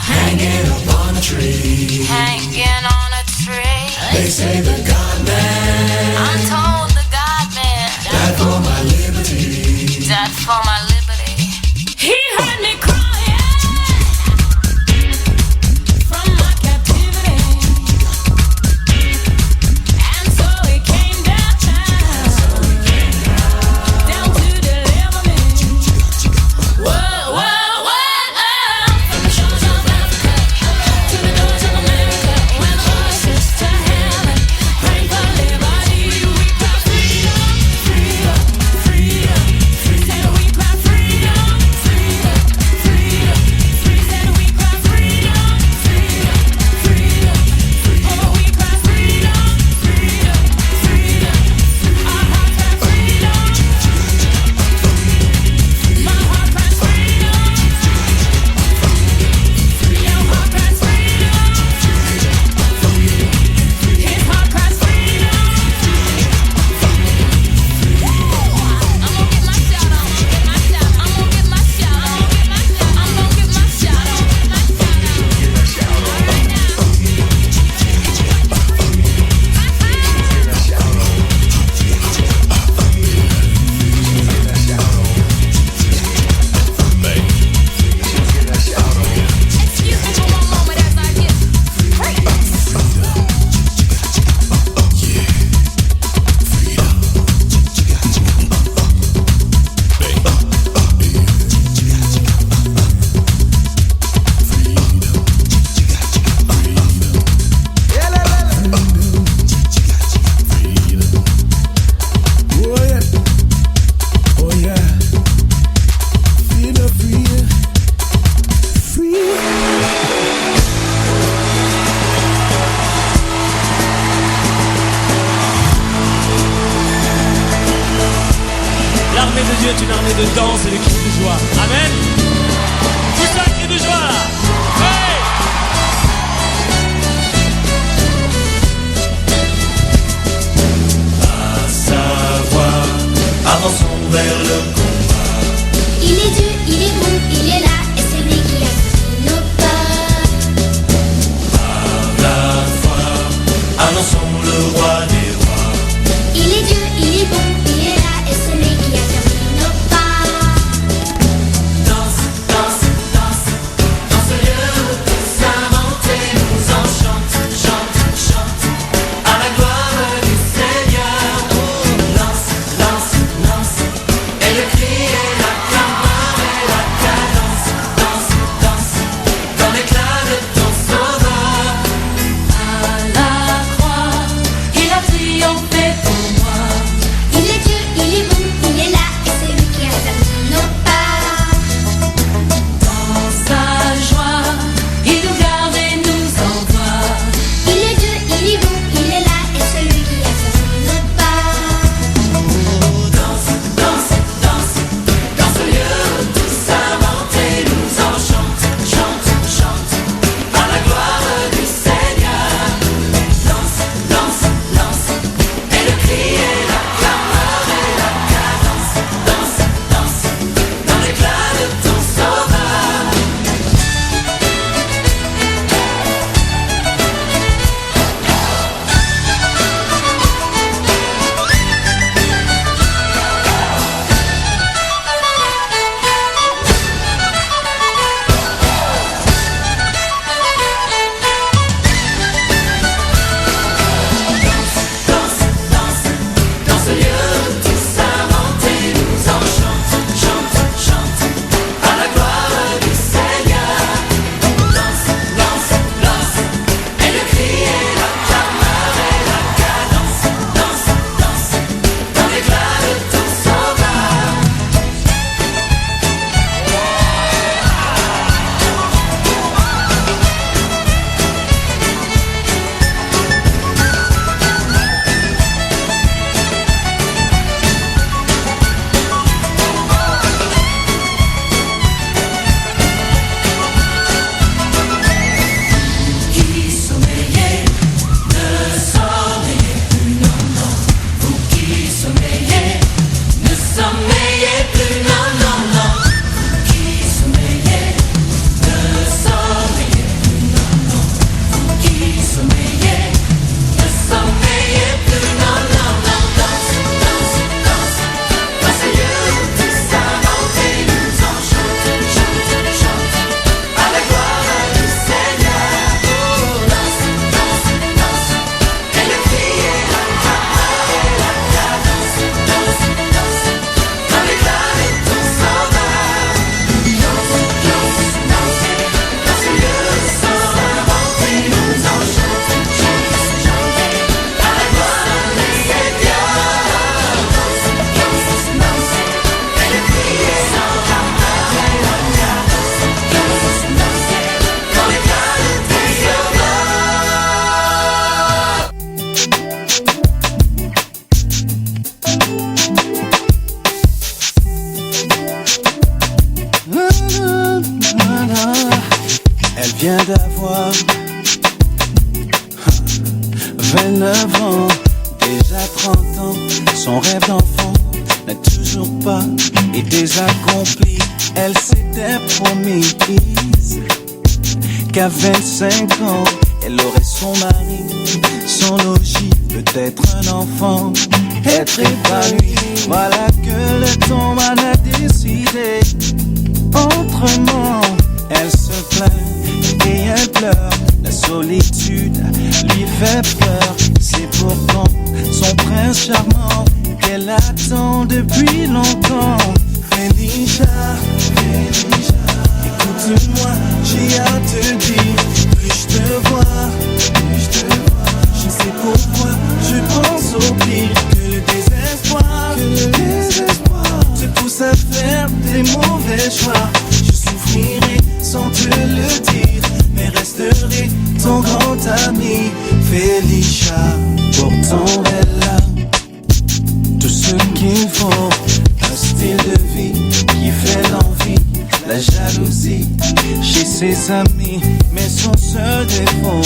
hanging upon a tree. Hanging on a tree. They say the God man, I'm told the God man died for my liberty. died for my liberty. He heard me crying. Dans Elle vient d'avoir 29 ans, déjà 30 ans. Son rêve d'enfant n'a toujours pas été accompli. Elle s'était promise qu'à 25 ans, elle aurait son mari, son logis, peut-être un enfant, être épanoui. Voilà que le temps m'en a décidé autrement. Elle se plaint et elle pleure, la solitude lui fait peur. C'est pourtant son prince charmant qu'elle attend depuis longtemps. Felicia, écoute-moi, j'ai à te dire. Plus je te vois, je sais pourquoi je pense au pire. Que le désespoir te pousse à faire des mauvais choix. Je souffrirai sans te le dire, mais resterai ton grand ami. Felicia, pourtant elle a tout ce qu'il faut. Un style de vie qui fait l'envie, la jalousie chez ses amis, mais son seul défaut,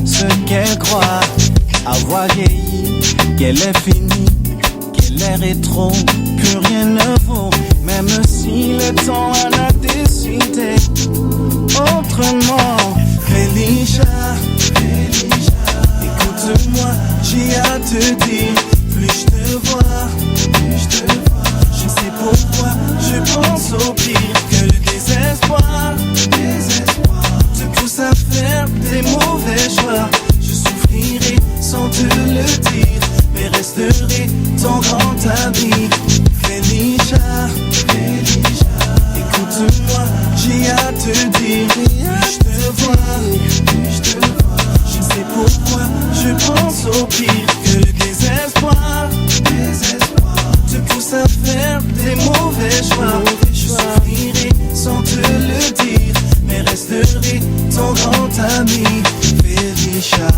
ce qu'elle croit avoir vieilli, qu'elle est finie, qu'elle est rétro, plus rien ne vaut. Même si le temps en a décidé autrement. Felicia, écoute-moi, j'ai à te dire. Plus je te vois, je sais pourquoi je pense au pire. Que le désespoir te pousse à faire des mauvais choix. Je souffrirai sans te le dire, mais resterai ton grand ami. Felicia, écoute-moi, j'ai à te dire. Plus je te vois, je sais pourquoi je pense au pire. Que le désespoir te pousse à faire des mauvais choix. Je souffrirai sans te le dire, mais resterai ton grand ami. Felicia,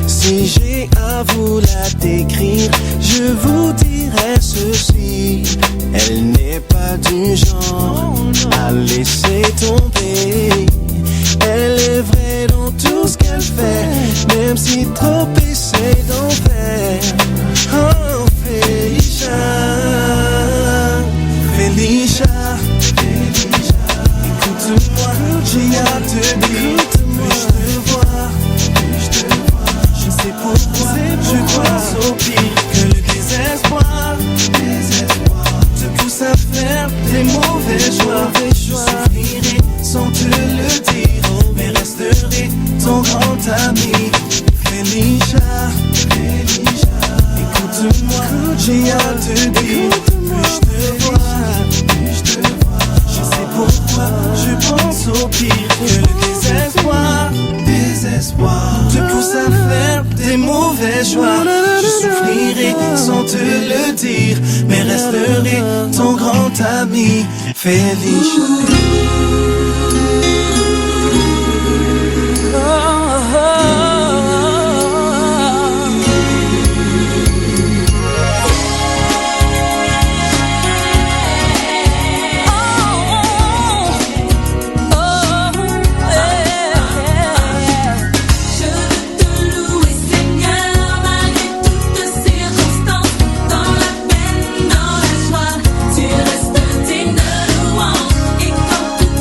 si j'ai à vous la décrire, je vous dirais ceci. Elle n'est pas du genre à laisser tomber. Elle est vraie dans tout ce qu'elle fait, même si trop essaie d'en faire. Oh Felicia, Felicia, écoute-moi, j'ai à te dire. Plus je te vois, je sais pourquoi je pense au pire. Que le désespoir te pousse à faire des mauvais choix. Je souffrirai sans te le dire, mais resterai ton grand ami. Felicia, écoute-moi, j'ai à te dire. Plus je te vois, je sais pourquoi je pense au pire. Que le désespoir te pousse à faire des mauvais choix. Je souffrirai sans te le dire, mais resterai ton grand ami. Felicia. Dans la peine, dans la joie, tu restes digne de louange. Et quand tout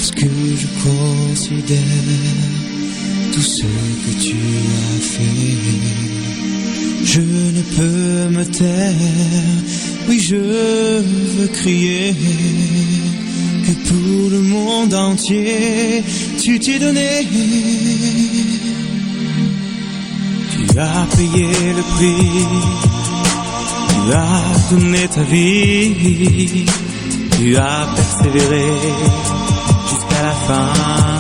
parce que je considère tout ce que tu as fait. Je ne peux me taire, oui je veux crier que pour le monde entier tu t'es donné. Tu as payé le prix, tu as donné ta vie, tu as persévéré jusqu'à la fin.